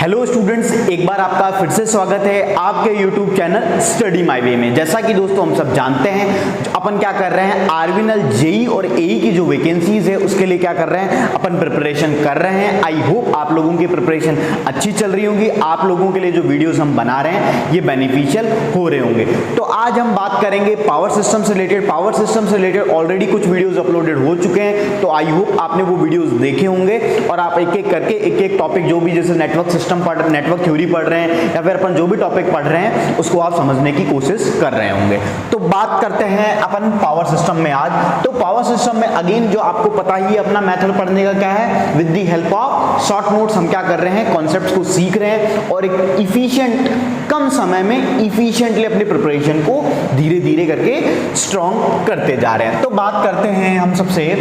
Hello students, एक बार आपका फिर से स्वागत है आपके YouTube channel study my way में। जैसा कि दोस्तों हम सब जानते हैं अपन क्या कर रहे हैं, आर्विनल जेई और एई की जो वैकेंसीज है उसके लिए क्या कर रहे हैं, अपन प्रिपरेशन कर रहे हैं। आई होप आप लोगों की प्रिपरेशन अच्छी चल रही होगी। आप लोगों के लिए जो वीडियोस हम बना रहे हैं ये बेनिफिशियल हो रहे होंगे। तो आज हम बात करेंगे पावर सिस्टम से रिलेटेड। पावर सिस्टम से रिलेटेड ऑलरेडी कुछ वीडियोस अपलोडेड हो चुके हैं, तो आई होप आपने वो वीडियोस देखे होंगे और आप एक एक करके एक एक टॉपिक जो भी जैसे नेटवर्क सिस्टम पढ़ रहे हैं, नेटवर्क थ्योरी पढ़ रहे हैं या फिर अपन जो भी टॉपिक पढ़ रहे हैं उसको आप समझने की कोशिश कर रहे होंगे। तो बात करते हैं अपन पावर सिस्टम में आज। तो पावर सिस्टम में अगेन जो आपको पता ही अपना मेथड पढ़ने का क्या है, with the help of short notes हम क्या कर रहे हैं, कॉन्सेप्ट्स को सीख रहे हैं और एक इफिशिएंट कम समय में इफिशिएंटली अपनी प्रिपरेशन को धीरे धीरे करके स्ट्रॉन्ग करते जा रहे हैं। तो बात करते हैं हम सबसे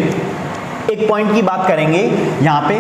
एक पॉइंट की बात करेंगे यहाँ पे,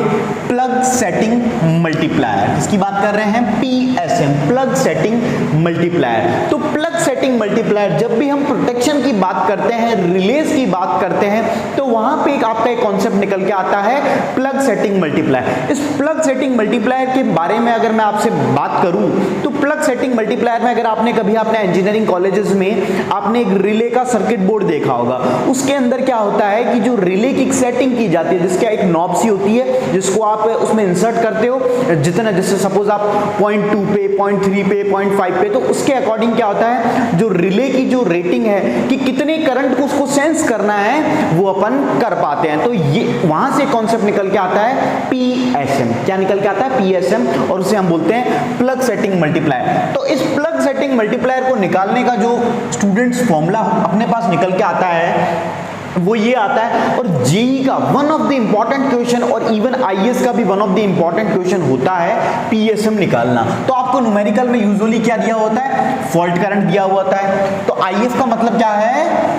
प्लग सेटिंग मल्टीप्लायर। इसकी बात कर रहे हैं पीएसएम, प्लग सेटिंग मल्टीप्लायर। तो प्लग सेटिंग मल्टीप्लायर, जब भी हम प्रोटेक्शन की बात करते हैं, रिलेज की बात करते हैं, तो वहां पे एक आपका एक कॉन्सेप्ट निकल के आता है प्लग सेटिंग मल्टीप्लायर। इस प्लग सेटिंग मल्टीप्लायर के बारे में अगर मैं आपसे बात करूं तो प्लग सेटिंग मल्टीप्लायर में अगर आपने कभी अपने इंजीनियरिंग कॉलेजेस में आपने एक रिले का सर्किट बोर्ड देखा होगा, उसके अंदर क्या होता है कि जो रिले की सेटिंग की जाती है, जिसका एक नॉब सी होती है जिसको आप उसमें इंसर्ट करते हो, जितना जैसे सपोज आप 0.2 पे, 0.3 पे, 0.5 पे, तो उसके अकॉर्डिंग क्या होता है, जो रिले की जो रेटिंग है कि कितने करंट को उसको सेंस करना है वो अपन कर पाते हैं। तो ये वहां से कॉन्सेप्ट निकल के आता है पीएसएम। क्या निकल के आता है, पीएसएम, और उसे हम बोलते हैं प्लग सेटिंग मल्टीप्लायर। तो इस प्लग सेटिंग मल्टीप्लायर को निकालने का जो स्टूडेंट्स फॉर्मूला अपने पास निकल के आता है वो ये आता है, और जेई का one of the important question और इवन आईएएस का भी one of the important question होता है पीएसएम निकालना। तो आपको न्यूमेरिकल में यूजुअली क्या दिया होता है, फॉल्ट करंट दिया हुआ होता है। तो आईएएस का मतलब क्या है,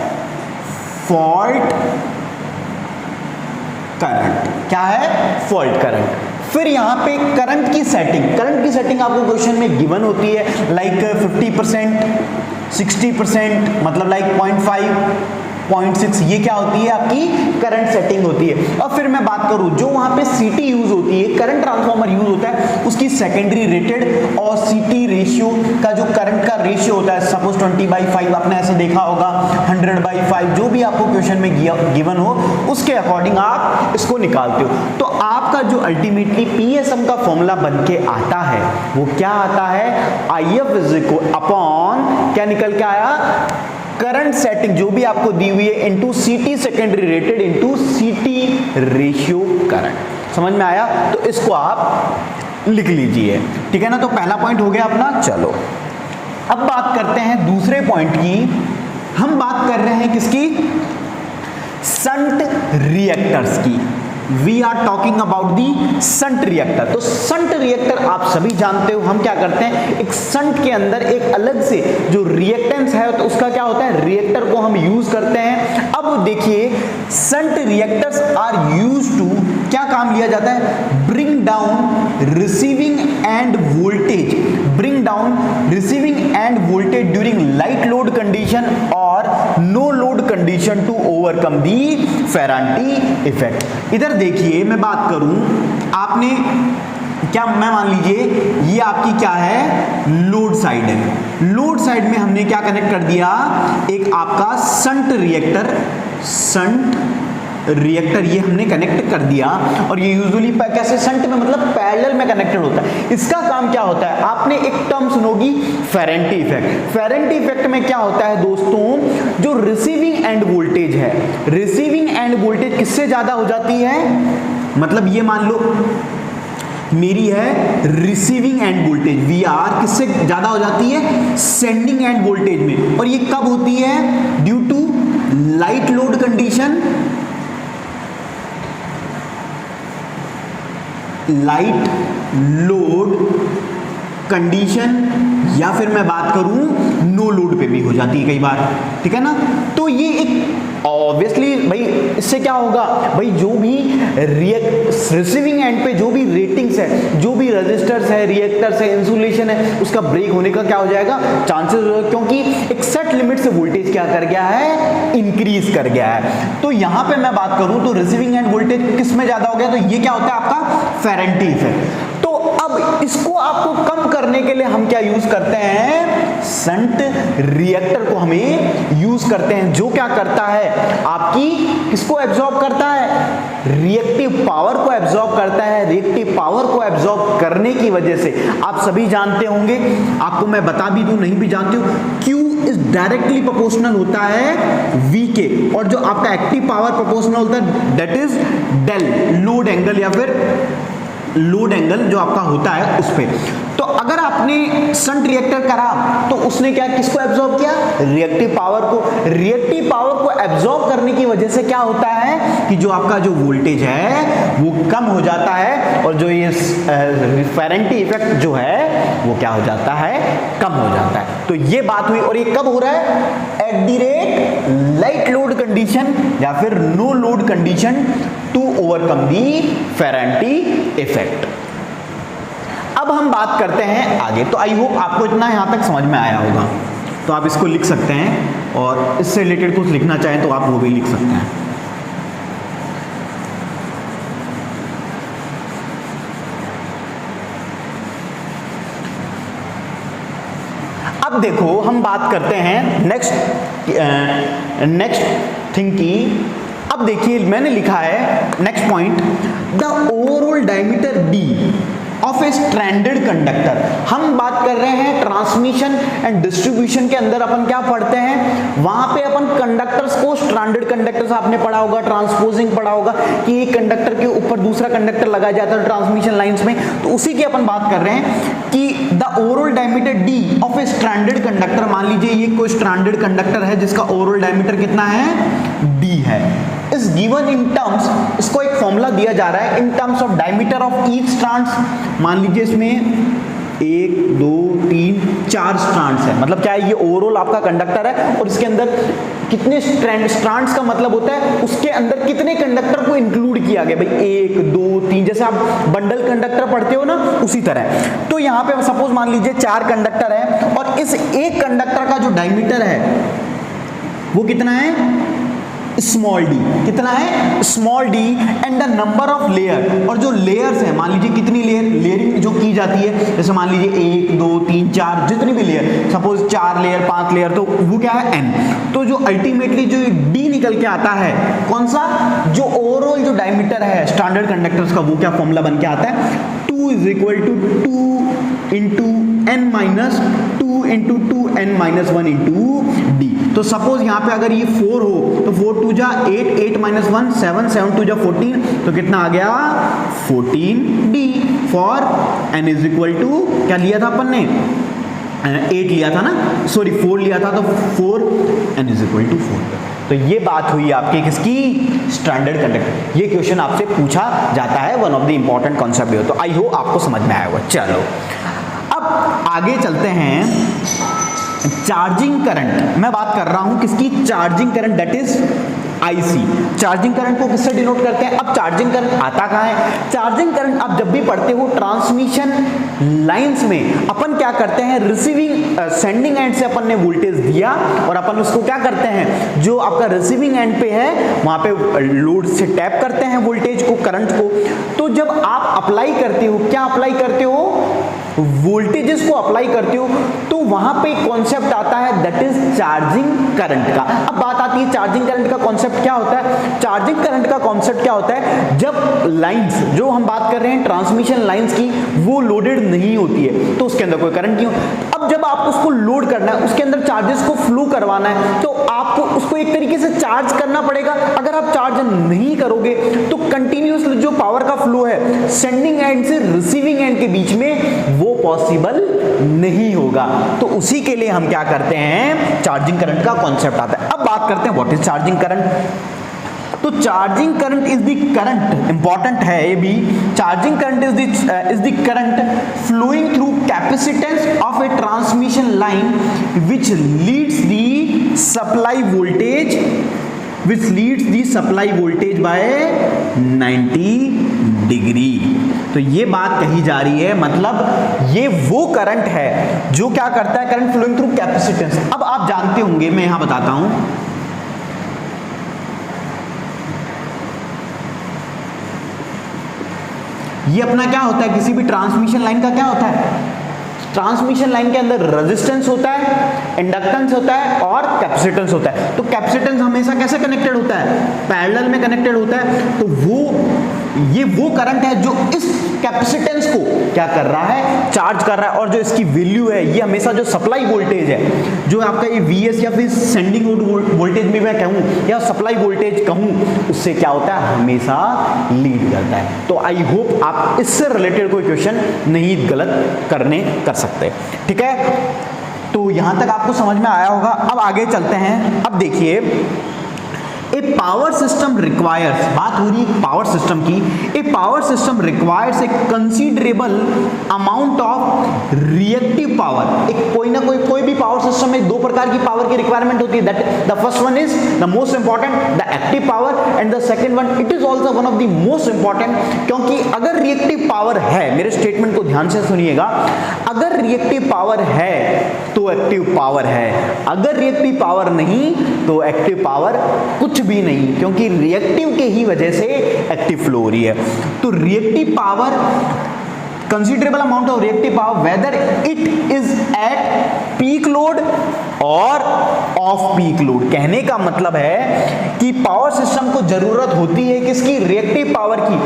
फॉल्ट करंट। क्या है, फॉल्ट करंट। फिर यहां पे करंट की सेटिंग आपको क्वेश्चन में गिवन होती है, लाइक 50%, 60%, मतलब लाइक 0.5, 0.6, ये क्या होती है, आपकी करंट सेटिंग होती है। और फिर मैं बात करूं जो वहां पे सीटी यूज होती है, करंट ट्रांसफार्मर यूज होता है, उसकी सेकेंडरी रेटेड और सीटी रेशियो का जो करंट का रेशियो होता है, सपोज 20/5 आपने ऐसे देखा होगा, 100/5, जो भी आपको क्वेश्चन में गिवन हो उसके अकॉर्डिंग आप इसको निकालते हो। तो आपका जो अल्टीमेटली पीएसएम का फॉर्मूला बन के आता है वो क्या आता है, IF इज इक्वल अपॉन क्या निकल के आया, करंट सेटिंग जो भी आपको दी हुई है इनटू सीटी सेकेंडरी रेटेड इनटू सीटी रेशियो करंट। समझ में आया? तो इसको आप लिख लीजिए, ठीक है ना। तो पहला पॉइंट हो गया अपना। चलो अब बात करते हैं दूसरे पॉइंट की। हम बात कर रहे हैं किसकी, शंट रिएक्टर्स की। We are talking about the shunt reactor. तो शंट रिएक्टर आप सभी जानते हो, हम क्या करते हैं, एक शंट के अंदर एक अलग से जो रिएक्टेंस है तो उसका क्या होता है, रिएक्टर को हम यूज करते हैं। अब देखिए shunt reactors are use to, क्या काम लिया जाता है, bring down receiving end voltage, bring down receiving end voltage during light load condition और no load condition to overcome the Ferranti effect. इधर देखिए मैं बात करूं, आपने क्या, मैं मान लीजिए ये आपकी क्या है, लोड साइड है। लोड साइड में हमने क्या कनेक्ट कर दिया, एक आपका शंट रिएक्टर ये हमने कनेक्ट कर दिया। और ये यूजुअली कैसे, शंट में मतलब पैरेलल में कनेक्टेड होता है। इसका काम क्या होता है, आपने एक टर्म सुनोगी फेरेंटी इफेक्ट। फेरेंटी इफेक्ट में क्या होता है दोस्तों, जो रिसीविंग एंड वोल्टेज है, रिसीविंग एंड वोल्टेज किससे ज्यादा हो जाती है, मतलब ये मान लो मेरी है रिसीविंग एंड वोल्टेज VR किससे ज्यादा हो जाती है, सेंडिंग एंड वोल्टेज में। और ये कब होती है, due to light load condition, light load condition, या फिर मैं बात करूं नो लोड पे भी हो जाती है कई बार, ठीक है ना। तो ये एक ऑब्वियसली भाई इससे क्या होगा भाई, जो भी रिसीविंग एंड पे जो भी रेटिंग्स है, जो भी रजिस्टर्स है, रिएक्टर्स है, इंसुलेशन है, उसका ब्रेक होने का क्या हो जाएगा, चांसेस हो, क्योंकि एक सेट लिमिट से वोल्टेज क्या कर गया है, इंक्रीज कर गया है। तो यहां पे मैं बात करूं तो रिसीविंग एंड वोल्टेज किस में ज्यादा हो गया, तो ये क्या होता है आपका फेरेंटी इफेक्ट। तो अब इसको आपको कम करने के लिए हम क्या यूज करते हैं, शंट रिएक्टर को हमें यूज करते हैं, जो क्या करता है, आपकी किसको एब्जॉर्ब करता है, रिएक्टिव पावर को एब्जॉर्ब करता है। रिएक्टिव पावर को एब्जॉर्ब करने की वजह से आप सभी जानते होंगे, आपको मैं बता भी दूं, नहीं भी जानते हो, Q इज डायरेक्टली प्रोपोर्शनल होता है V के, और जो आपका एक्टिव पावर प्रोपोर्शनल होता है that is del, load angle या फिर लोड एंगल जो आपका होता है उस पे। तो अगर आपने शंट रिएक्टर करा तो उसने क्या, किसको एब्जॉर्ब किया, रिएक्टिव पावर को। रिएक्टिव पावर को एब्जॉर्ब करने की वजह से क्या होता है कि जो आपका जो वोल्टेज है वो कम हो जाता है, और जो ये फेरेंटी इफेक्ट जो है वो क्या हो जाता है, कम हो जाता है। तो ये बात हुई, और ये कब हो रहा है, at the rate light load condition या फिर no load condition to overcome the Ferranti effect. अब हम बात करते हैं आगे। तो आई होप आपको इतना यहां तक समझ में आया होगा, तो आप इसको लिख सकते हैं, और इससे रिलेटेड कुछ लिखना चाहें तो आप वो भी लिख सकते हैं। अब देखो हम बात करते हैं नेक्स्ट थिंग की। अब देखिए मैंने लिखा है next point, the overall diameter D of A stranded conductor. हम बात कर रहे हैं ट्रांसमिशन एंड डिस्ट्रीब्यूशन के अंदर अपन क्या पढ़ते हैं, वहां पे अपन कंडक्टर्स को, स्ट्रैंडेड कंडक्टर्स आपने पढ़ा होगा, ट्रांसपोजिंग पढ़ा होगा कि एक कंडक्टर के ऊपर दूसरा कंडक्टर लगाया जाता है ट्रांसमिशन लाइंस में। तो उसी की अपन बात कर रहे हैं कि the overall diameter D of A stranded conductor. मान लीजिए ये कोई स्ट्रैंडेड कंडक्टर है जिसका ओवरऑल डायमीटर कितना है, डी है। इस गिवन इन टर्म्स, इसको एक फॉर्मूला दिया जा रहा है in terms of diameter of each strands. मान लीजिए इसमें 1 2 3 4 स्ट्रैंड्स है, मतलब क्या है, ये ओवरऑल आपका कंडक्टर है और इसके अंदर कितने स्ट्रैंड्स का मतलब होता है उसके अंदर कितने कंडक्टर को इंक्लूड किया गया, भाई 1 2 3, जैसे आप बंडल कंडक्टर पढ़ते हो ना उसी तरह। तो यहाँ पे सपोज मान लीजिए 4 कंडक्टर है, और इस एक कंडक्टर का जो डायमीटर है वो कितना है, स्मॉल डी। कितना है, small D. And the number of layer, और जो लेयर्स है, मान लीजिए कितनी लेयरिंग जो की जाती है, जैसे मान लीजिए 1 2 3 4 जितनी भी लेयर, सपोज 4 लेयर 5 लेयर, तो वो क्या है, एन। तो जो अल्टीमेटली जो डी निकल के आता है कौन सा, जो ओवरऑल जो डायमीटर है स्टैंडर्ड कंडक्टर्स का, वो क्या फॉर्मूला बन के आता है, 2 = 2 into n minus 2 into 2n minus 1 into D. तो सपोज यहाँ पे अगर ये 4 हो तो 4 2 जा 8, 8 माइनस 1 7, 7 2 जा 14, तो कितना आ गया 14d for n is equal to, क्या लिया था अपन ने, 8 लिया था ना, सॉरी 4 लिया था, तो 4 n इज इक्वल टू 4। तो ये बात हुई आपकी किसकी, स्टैंडर्ड कंडक्टर। ये क्वेश्चन आपसे पूछा जाता है, one of the important concept हो। तो आई होप आपको समझ में आया होगा। चलो अब आगे चलते हैं, चार्जिंग करंट। मैं बात कर रहा हूं किसकी, charging current, that is IC। Charging current को किससे डिनोट करते हैं। अब चार्जिंग करंट आता कहां है, चार्जिंग करंट आप जब भी पढ़ते हो ट्रांसमिशन लाइंस में, अपन क्या करते हैं, रिसीविंग सेंडिंग एंड से अपन ने वोल्टेज दिया और अपन उसको क्या करते हैं, जो आपका रिसीविंग एंड पे है वहां पे लोड से टैप करते हैं वोल्टेज को, करंट को। तो जब आप अप्लाई करते हो, क्या अप्लाई करते हो, वोल्टेजेस को अप्लाई करते हो, तो वहां पे कॉन्सेप्ट आता है दैट इज चार्जिंग करंट का। अब बात आती है चार्जिंग करंट का कॉन्सेप्ट क्या होता है। चार्जिंग करंट का कॉन्सेप्ट क्या होता है, जब लाइंस, जो हम बात कर रहे हैं ट्रांसमिशन लाइंस की, वो लोडेड नहीं होती है तो उसके अंदर कोई करंट नहीं हो। अब जब आप उसको लोड करना है, उसके अंदर चार्जेस को फ्लो करवाना है, तो आपको उसको एक तरीके से चार्ज करना पड़ेगा। अगर आप चार्ज नहीं करोगे तो कंटिन्यूअसली जो पावर का फ्लो है सेंडिंग एंड से रिसीविंग एंड के बीच में, वो पॉसिबल नहीं होगा। तो उसी के लिए हम क्या करते हैं, चार्जिंग करंट का कॉन्सेप्ट आता है। अब बात करते हैं व्हाट इज चार्जिंग करंट। तो charging current is the current, important है ये भी, charging current is the current flowing through capacitance of a transmission line which leads the supply voltage, which leads the supply voltage by 90 degree. तो ये बात कही जा रही है, मतलब ये वो करंट है जो क्या करता है, करंट फ्लोइंग थ्रू कैपेसिटेंस। अब आप जानते होंगे, मैं यहां बताता हूं, ये अपना क्या होता है, किसी भी ट्रांसमिशन लाइन का क्या होता है, ट्रांसमिशन लाइन के अंदर रेजिस्टेंस होता है, इंडक्टेंस होता है और कैपेसिटेंस होता है। तो कैपेसिटेंस हमेशा कैसे कनेक्टेड होता है, पैरेलल में कनेक्टेड होता है। तो ये वो करंट है जो इस कैपेसिटेंस को क्या कर रहा है, चार्ज कर रहा है। और जो इसकी वैल्यू है, ये हमेशा जो सप्लाई वोल्टेज है, जो आपका ये Vs या फिर सेंडिंग वोल्टेज भी मैं कहूँ या सप्लाई वोल्टेज कहूँ, उससे क्या होता है, हमेशा लीड करता है। तो आई होप आप इससे रिलेटेड कोई क्वेश्चन नहीं गलत कर सकते। ठीक है, तो यहां तक आपको समझ में आया होगा। अब आगे चलते हैं। अब देखिए, ए पावर सिस्टम रिक्वायर्स, बात हो रही है पावर सिस्टम की, a power system requires a considerable amount of reactive power. एक कोई भी पावर सिस्टम में दो प्रकार की पावर की रिक्वायरमेंट होती है। That the first one is the most important, the active power, and the second one it is also one of the most important. क्योंकि अगर रिएक्टिव पावर है, मेरे स्टेटमेंट को ध्यान से सुनिएगा, अगर रिएक्टिव पावर है तो एक्टिव पावर है, अगर रिएक्टिव पावर नहीं तो एक्टिव पावर कुछ भी नहीं, क्योंकि रिएक्टिव के ही वजह से एक्टिव फ्लो हो रही है। तो reactive power, considerable amount of reactive power whether it is at peak load और ऑफ पीक लोड। कहने का मतलब है कि पावर सिस्टम को जरूरत होती है किसकी, रिएक्टिव पावर की।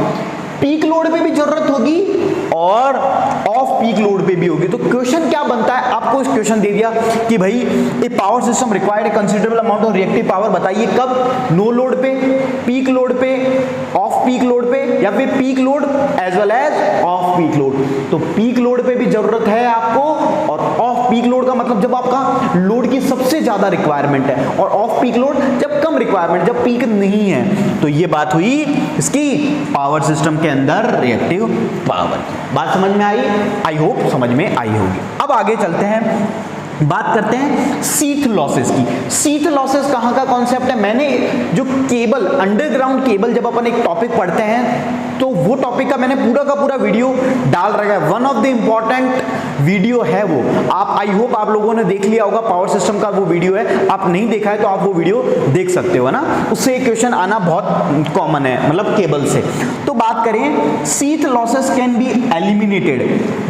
पीक लोड पे भी जरूरत होगी और ऑफ पीक लोड पे भी होगी। तो क्वेश्चन क्या बनता है, आपको इस क्वेश्चन दे दिया कि भाई a power system required a considerable amount of reactive power, बताइए कब, नो लोड पे, पीक लोड पे, ऑफ पीक लोड पे, या फिर peak load as well as off peak load. तो पीक लोड पे भी जरूरत है आपको, और ऑफ पीक लोड का मतलब जब आपका लोड की सबसे ज्यादा रिक्वायरमेंट है, और ऑफ पीक लोड जब कम रिक्वायरमेंट, जब पीक नहीं है। तो ये बात हुई इसकी पावर सिस्टम के अंदर रिएक्टिव पावर की। बात समझ में आई? आई होप समझ में आई होगी। अब आगे चलते हैं, बात करते हैं सीथ लॉसेस की। सीथ लॉसेस कहां का कॉन्सेप्ट है, मैंने जो केबल, अंडरग्राउंड केबल, जब अपन एक टॉपिक पढ़ते हैं तो वो टॉपिक का मैंने पूरा का पूरा वीडियो डाल रखा है। One of the important video है वो, आप आई होप आप लोगों ने देख लिया होगा, पावर सिस्टम का वो वीडियो है। आप नहीं देखा है तो आप वो वीडियो देख सकते हो ना, उससे एक क्वेश्चन आना बहुत कॉमन है, मतलब केबल से। तो बात करें, sheath losses can be eliminated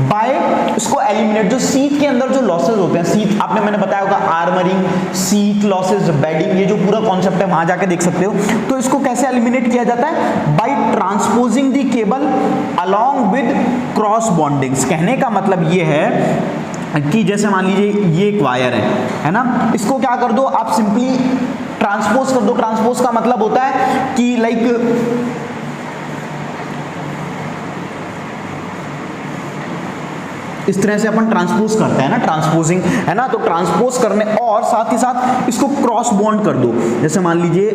bye, इसको एलिमिनेट, जो सीथ के अंदर जो लॉसेस होते हैं, सीथ आपने मैंने बताया होगा, आर्मरिंग, सीथ लॉसेस, बेडिंग, ये जो पूरा कॉन्सेप्ट है वहां जाके देख सकते हो। तो इसको कैसे एलिमिनेट किया जाता है, by transposing the cable along with cross bondings. कहने का मतलब ये है कि जैसे मान लीजिए ये एक वायर है ना, इसको क्या कर दो आप, सिंपली ट्रांसपोज कर दो। ट्रांसपोज का मतलब होता है कि लाइक इस तरह से अपन ट्रांसपोज करते हैं ना, ट्रांसपोजिंग है ना, तो ट्रांसपोज करने और साथ ही साथ इसको क्रॉस बॉन्ड कर दो। जैसे मान लीजिए,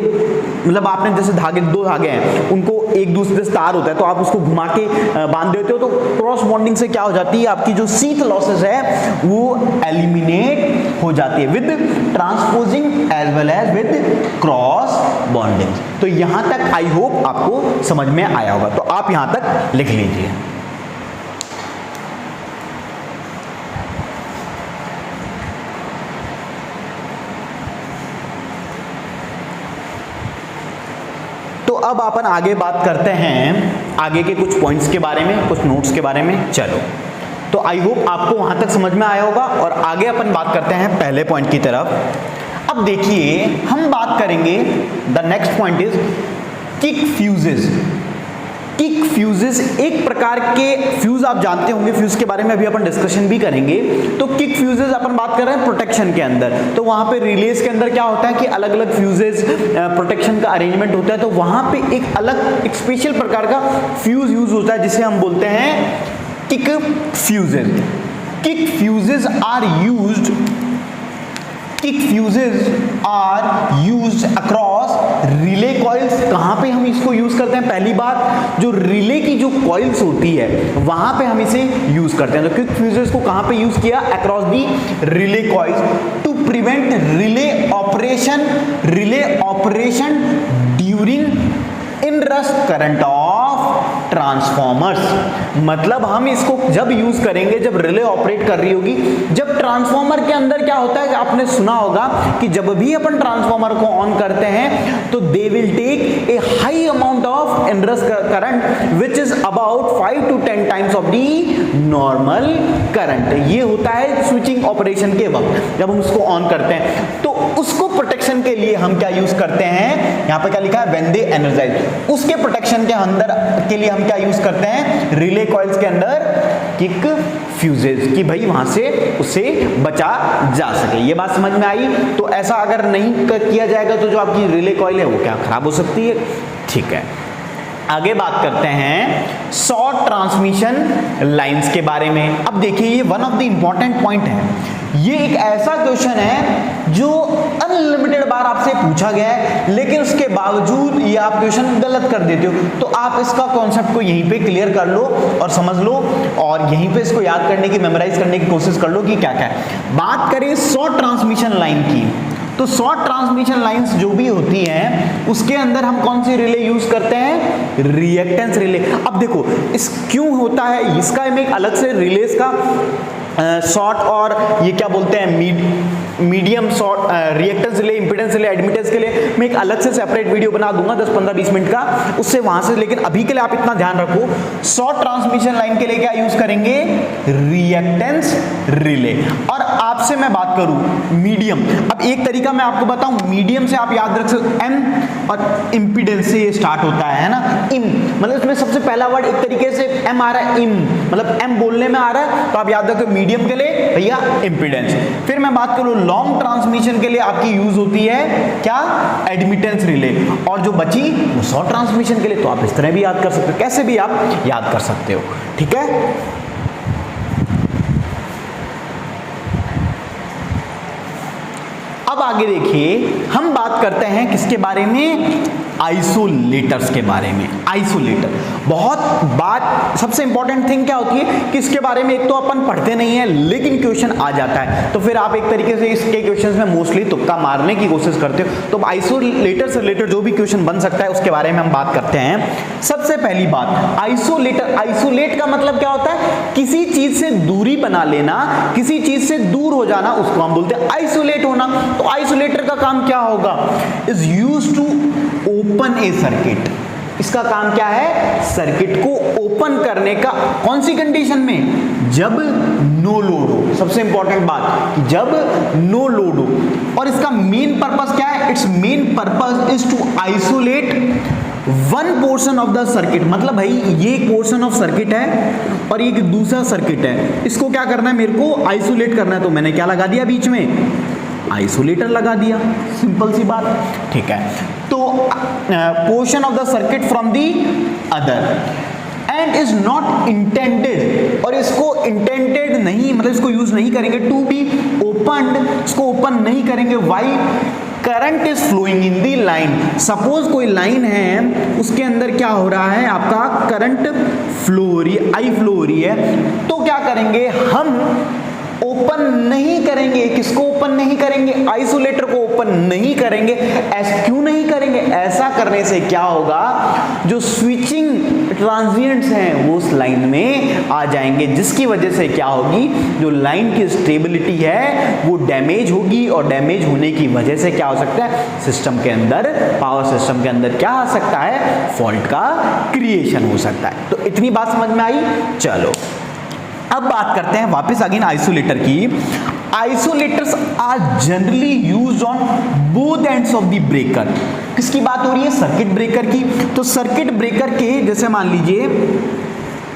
मतलब आपने जैसे धागे, दो धागे हैं, उनको एक दूसरे से तार होता है, तो आप उसको घुमा के बांध देते हो, तो क्रॉस बॉन्डिंग से क्या हो जाती है, आपकी जो सीथ लॉसेस है वो एलिमिनेट हो जाती है with transposing as well as with cross bonding. तो यहां तक आई होप आपको समझ में आया होगा, तो आप यहां तक लिख लीजिए। तो अब अपन आगे बात करते हैं आगे के कुछ पॉइंट्स के बारे में, कुछ नोट्स के बारे में। चलो, तो आई होप आपको वहां तक समझ में आया होगा, और आगे अपन बात करते हैं पहले पॉइंट की तरफ। अब देखिए, हम बात करेंगे, the next point is kick fuses. Kick fuses एक प्रकार के फ्यूज, आप जानते होंगे, फ्यूज के बारे में अभी अपन डिस्कशन भी करेंगे। तो किक फ्यूजेस अपन बात कर रहे हैं प्रोटेक्शन के अंदर, तो वहां पे रिलेज के अंदर क्या होता है कि अलग अलग फ्यूजेस प्रोटेक्शन का अरेंजमेंट होता है, तो वहां पे एक अलग, एक स्पेशल प्रकार का फ्यूज यूज होता है जिसे हम बोलते हैं kick fuses. Kick fuses are used, kick fuses are used across relay coils. कहां पे हम इसको यूज करते हैं, पहली बात जो रिले की जो कॉइल्स होती है वहां पे हम इसे यूज करते हैं। तो किक फ्यूजेस को कहां पे यूज किया, across the relay coils to prevent relay operation during inrush current of transformers. मतलब हम इसको जब यूज करेंगे जब रिले ऑपरेट कर रही होगी, जब ट्रांसफॉर्मर के अंदर क्या होता है, आपने सुना होगा कि जब भी अपन ट्रांसफॉर्मर को ऑन करते हैं तो they will take a high amount of inrush current which is about 5 to 10 times of the normal current. ये होता है स्विचिंग ऑपरेशन के वक्त जब हम उसको ऑन करते हैं। तो उसको प्रोटेक्शन के लिए हम क्या यूज करते हैं, यहां पे क्या लिखा है, व्हेन दे एनर्जाइज, उसके प्रोटेक्शन के अंदर के लिए हम क्या यूज करते हैं, रिले कॉइल्स के अंदर किक फ्यूजेस, कि भाई वहां से उसे बचा जा सके। ये बात समझ में आई। तो ऐसा अगर नहीं किया जाएगा तो जो आपकी रिले कॉइल है वो क्या खराब हो सकती है। ठीक है, आगे बात करते हैं शॉर्ट ट्रांसमिशन लाइंस के बारे में। अब देखिए ये one of the important point है। ये एक ऐसा क्वेश्चन है जो अनलिमिटेड बार आपसे पूछा गया है, लेकिन उसके बावजूद ये आप क्वेश्चन गलत कर देते हो। तो आप इसका कॉन्सेप्ट को यहीं पे क्लियर कर लो और समझ लो, और यहीं पे इसको याद करने की, मेमोराइज करने की कोशिश कर लो कि क्या क्या है। बात करें शॉर्ट ट्रांसमिशन लाइन की, तो शॉर्ट ट्रांसमिशन लाइंस जो भी होती हैं उसके अंदर हम कौन सी रिले यूज करते हैं, रिएक्टेंस रिले। अब देखो इस क्यों होता है, इसका मैं एक अलग से रिलेज का शॉर्ट और ये क्या बोलते हैं medium short reactance relay, impedance relay, admittance के लिए मैं एक अलग से सेपरेट वीडियो बना दूंगा 10-15-20 मिनट का, उससे वहां से। लेकिन अभी के लिए आप इतना ध्यान रखो, शॉर्ट ट्रांसमिशन लाइन के लिए क्या यूज करेंगे, रिएक्टेंस रिले। और आपसे मैं बात करूं मीडियम, अब एक तरीका मैं आपको बताऊं, मीडियम से आप याद रख सकते, एम और इंपीडेंस से ये स्टार्ट होता है ना, इम, मतलब इसमें सबसे पहला वर्ड एक तरीके से एम आ रहा है, इम मतलब एम बोलने में आ रहा है, तो आप याद रखो मीडियम के लिए भैया इंपीडेंस। फिर मैं बात करूं लॉन्ग ट्रांसमिशन के लिए आपकी यूज होती है क्या, एडमिटेंस रिले, और जो बची वो शॉर्ट ट्रांसमिशन के लिए। तो आप इस तरह भी याद कर सकते हो, कैसे भी आप याद कर सकते हो। ठीक है, अब आगे देखिए हम बात करते हैं किसके बारे में, आइसोलेटर्स के बारे में। आइसोलेटर बहुत बात, सबसे इंपॉर्टेंट थिंग क्या होती है कि इसके बारे में एक तो अपन पढ़ते नहीं है लेकिन क्वेश्चन आ जाता है, तो फिर आप एक तरीके से इसके क्वेश्चंस में मोस्टली तुक्का मारने की कोशिश करते हो। तो आइसोलेटर से रिलेटेड जो भी क्वेश्चन बन सकता है उसके बारे में हम बात करते हैं। सबसे पहली बात, आइसोलेटर, आइसोलेट का मतलब क्या होता है, किसी चीज से दूरी बना लेना, किसी चीज से दूर हो जाना, उसको हम बोलते हैं आइसोलेट होना। तो आइसोलेटर का काम क्या होगा, is used to open a circuit. इसका काम क्या है, सर्किट को ओपन करने का, कौन सी कंडीशन में, जब नो लोड हो। सबसे इंपॉर्टेंट बात कि जब नो लोड हो। और इसका मेन पर्पस क्या है, its main purpose is to isolate one portion of the circuit. मतलब भाई ये एक पोर्शन ऑफ सर्किट है और ये दूसरा सर्किट है, इसको क्या करना है, मेरे को आइसोलेट करना है। तो मैंने क्या लगा दिया बीच में, आइसोलेटर लगा दिया, सिंपल सी बात। ठीक है, तो portion of the circuit from the other end is not intended, और इसको इंटेंडेड नहीं, मतलब इसको यूज नहीं करेंगे टू बी ओपनड, इसको ओपन नहीं करेंगे। Why, current is flowing in the line. Suppose कोई लाइन है उसके अंदर क्या हो रहा है, आपका करंट फ्लो हो रही है, आई फ्लो हो रही है, तो क्या करेंगे हम, ओपन नहीं करेंगे। किसको ओपन नहीं करेंगे, आइसोलेटर को ओपन नहीं करेंगे। ऐसा क्यों नहीं करेंगे, ऐसा करने से क्या होगा, जो स्विचिंग ट्रांजिएंट्स हैं वो उस लाइन में आ जाएंगे, जिसकी वजह से क्या होगी, जो लाइन की स्टेबिलिटी है वो डैमेज होगी, और डैमेज होने की वजह से क्या हो सकता है, सिस्टम के अंदर, पावर सिस्टम के अंदर क्या आ सकता है, फॉल्ट का क्रिएशन हो सकता है। तो इतनी बात समझ में आई। चलो अब बात करते हैं वापस अगेन आइसोलेटर की। Isolators are generally used on both ends of the breaker. किसकी बात हो रही है, सर्किट ब्रेकर की। तो सर्किट ब्रेकर के, जैसे मान लीजिए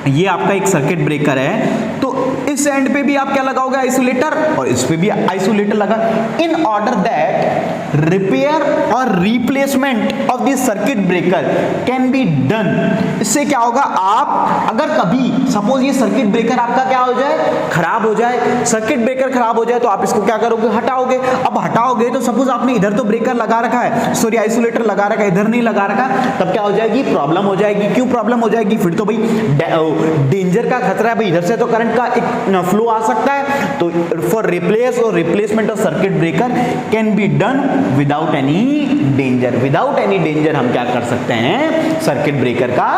ये आपका एक सर्किट ब्रेकर है, तो इस एंड पे भी आप क्या लगाओगे, आइसोलेटर, और इस पे भी आइसोलेटर लगा, इन ऑर्डर दैट रिपेयर और replacement of this circuit breaker can be done. इससे क्या होगा, आप अगर कभी सपोज ये सर्किट ब्रेकर आपका क्या हो जाए, खराब हो जाए, सर्किट ब्रेकर खराब हो जाए, तो आप इसको क्या करोगे, हटाओगे। अब हटाओगे तो सपोज आपने इधर तो ब्रेकर लगा रखा है, सॉरी आइसोलेटर लगा रखा है, इधर नहीं लगा रखा, तब क्या हो जाएगी, प्रॉब्लम हो जाएगी। क्यों प्रॉब्लम हो जाएगी, फिर तो भाई डेंजर का खतरा है भाई, इधर से तो करंट का एक फ्लो आ सकता है। तो फॉर रिप्लेस और replacement of circuit breaker can be done without any danger. Without any danger हम क्या कर सकते हैं, सर्किट ब्रेकर का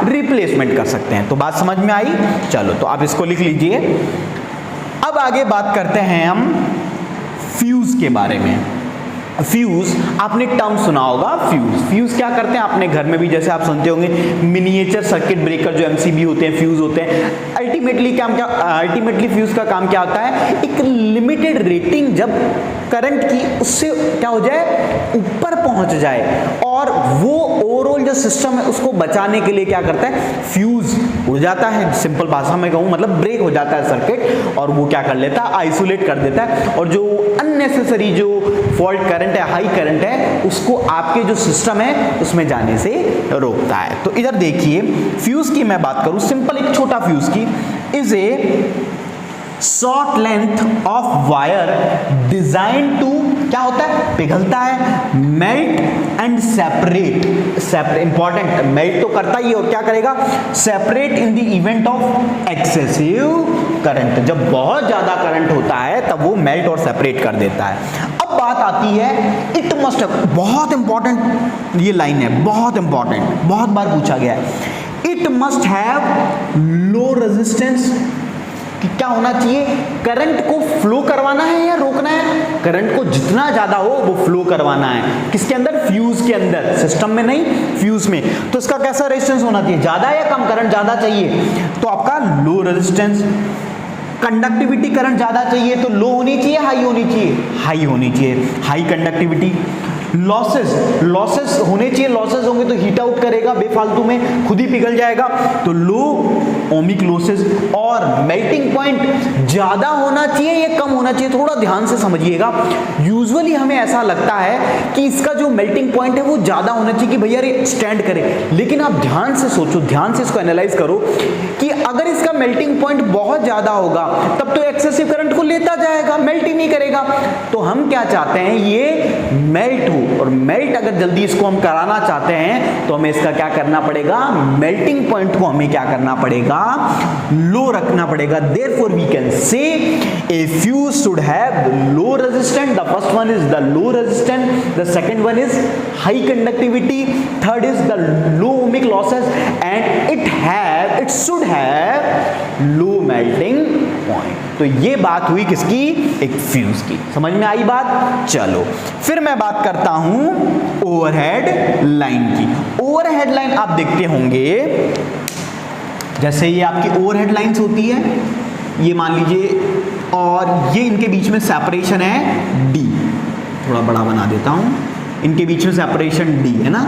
रिप्लेसमेंट कर सकते हैं। तो बात समझ में आई? चलो तो आप इसको लिख लीजिए। अब आगे बात करते हैं हम फ्यूज के बारे में। फ्यूज, आपने टर्म सुना होगा फ्यूज। फ्यूज क्या करते हैं, आपने घर में भी जैसे आप सुनते होंगे मिनिएचर सर्किट ब्रेकर जो एमसीबी होते हैं, फ्यूज होते हैं। अल्टीमेटली फ्यूज का काम क्या होता है, एक लिमिटेड रेटिंग जब करंट की उससे क्या हो जाए, ऊपर पहुंच जाए और वो ओवरऑल जो सिस्टम है उसको बचाने के लिए क्या करता है, फ्यूज उड़ जाता है। सिंपल भाषा में कहूं मतलब ब्रेक हो जाता है सर्किट, और वो क्या कर लेता है, आइसोलेट कर देता है, और जो अननेसेसरी जो फॉल्ट करंट है, हाई करंट है, उसको आपके जो सिस्टम है उसमें जाने से रोकता है। तो इधर देखिए फ्यूज की मैं बात करूं, सिंपल एक छोटा फ्यूज की, is a short length of wire design to, क्या होता है, पिघलता है, melt and separate. Important, melt तो करता ही है और क्या करेगा, separate in the event of excessive current. जब बहुत ज्यादा करंट होता है तब वो मेल्ट और सेपरेट कर देता है। अब बात आती है इट मस्ट, बहुत इंपॉर्टेंट ये लाइन है, बहुत इंपॉर्टेंट, बहुत बार पूछा गया है। It must have low resistance, कि क्या होना चाहिए, करंट को फ्लो करवाना है या रोकना है, करंट को जितना ज्यादा हो वो फ्लो करवाना है। किसके अंदर, फ्यूज के अंदर, सिस्टम में नहीं, फ्यूज में। तो इसका कैसा रेजिस्टेंस होना चाहिए, ज्यादा या कम, करंट ज्यादा चाहिए तो आपका लो रेजिस्टेंस। कंडक्टिविटी करंट ज्यादा चाहिए तो लो होनी चाहिए, हाई होनी चाहिए, हाई होनी चाहिए, हाई कंडक्टिविटी। लॉसेस होने चाहिए, लॉसेस होंगे तो हीट आउट करेगा बेफालतू में, खुद ही पिघल जाएगा, तो लो ओमिक लॉसेस। और मेल्टिंग पॉइंट ज्यादा होना चाहिए या कम होना चाहिए, थोड़ा ध्यान से समझिएगा। यूजुअली हमें ऐसा लगता है कि इसका जो मेल्टिंग पॉइंट है वो ज्यादा होना चाहिए कि भैया ये स्टैंड करे, लेकिन आप ध्यान से सोचो, ध्यान से इसको एनालाइज करो कि अगर इसका मेल्टिंग पॉइंट बहुत ज्यादा होगा तब तो एक्सेसिव करंट को लेता जाएगा, मेल्ट ही नहीं करेगा। तो हम क्या चाहते हैं, ये मेल्ट हो, और मेल्ट अगर जल्दी इसको हम कराना चाहते हैं तो हमें इसका क्या करना पड़ेगा, मेल्टिंग पॉइंट को हमें क्या करना पड़ेगा, लो रखना पड़ेगा। Therefore we can say a fuse should have low resistance, the first one is the low resistance, the second one is high conductivity, third is the low ohmic losses, and it should have low melting point. तो ये बात हुई किसकी, एक fuse की। समझ में आई बात? चलो फिर मैं बात करता हूं ओवरहेड लाइन की। ओवरहेड लाइन आप देखते होंगे, जैसे ये आपकी ओवरहेड लाइंस होती है, ये मान लीजिए, और ये इनके बीच में सेपरेशन है डी, थोड़ा बड़ा बना देता हूं, इनके बीच में सेपरेशन डी है ना।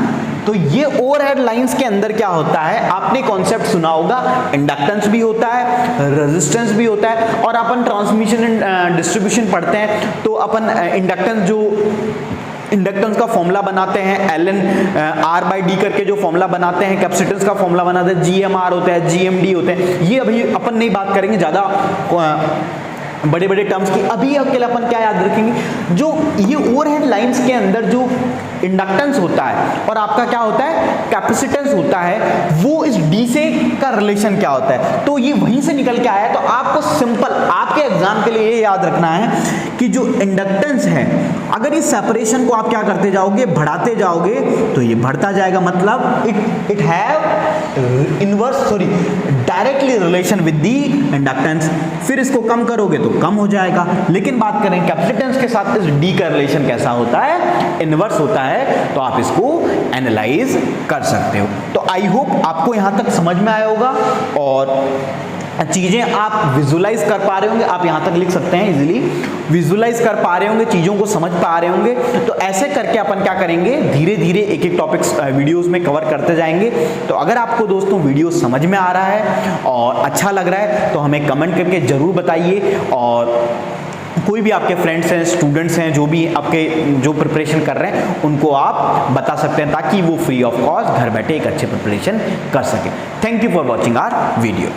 तो ये ओवरहेड लाइंस के अंदर क्या होता है, आपने कॉन्सेप्ट सुना होगा, इंडक्टेंस भी होता है, रेजिस्टेंस भी होता है, और अपन ट्रांसमिशन एंड डिस्ट्रीब्यूशन पढ़ते हैं तो अपन इंडक्टेंस का फॉर्मूला बनाते हैं, ln R/D करके जो फॉर्मूला बनाते हैं, कैपेसिटेंस का फॉर्मूला बनाते हैं, GMR होता है, GMD होते हैं। ये अभी अपन नहीं बात करेंगे ज्यादा बड़े बड़े टर्म्स की। अभी अकेले अपन क्या याद रखेंगे, जो ये ओवरहेड लाइंस के अंदर जो इंडक्टेंस होता है और आपका क्या होता है, कैपेसिटेंस होता है, वो इस डी से का रिलेशन क्या होता है, तो ये वहीं से निकल के आया है। तो आपको सिंपल आपके एग्जाम के लिए ये याद रखना है कि जो इंडक्टेंस है, अगर इस सेपरेशन को आप क्या करते जाओगे, बढ़ाते जाओगे, तो ये बढ़ता जाएगा, मतलब it have directly relation with the inductance. फिर इसको कम करोगे तो कम हो जाएगा। लेकिन बात करें कैपेसिटेंस के साथ इस डी का रिलेशन कैसा होता है, इनवर्स होता है, तो आप इसको एनालाइज कर सकते हो। तो आई होप आपको यहां तक समझ में आया होगा और चीजें आप विजुलाइज कर पा रहे होंगे। आप यहां तक लिख सकते हैं, इजीली विजुलाइज कर पा रहे होंगे, चीजों को समझ पा रहे होंगे। तो ऐसे करके अपन क्या करेंगे, धीरे धीरे एक एक टॉपिक्स वीडियोस में कवर करते जाएंगे। तो अगर आपको दोस्तों वीडियो समझ में आ रहा है और अच्छा लग रहा है तो हमें कमेंट करके जरूर बताइए, और कोई भी आपके फ्रेंड्स हैं, स्टूडेंट्स हैं, जो भी आपके जो प्रिपरेशन कर रहे हैं उनको आप बता सकते हैं, ताकि वो फ्री ऑफ कॉस्ट घर बैठे एक अच्छे प्रिपरेशन कर सके। Thank you for watching our video.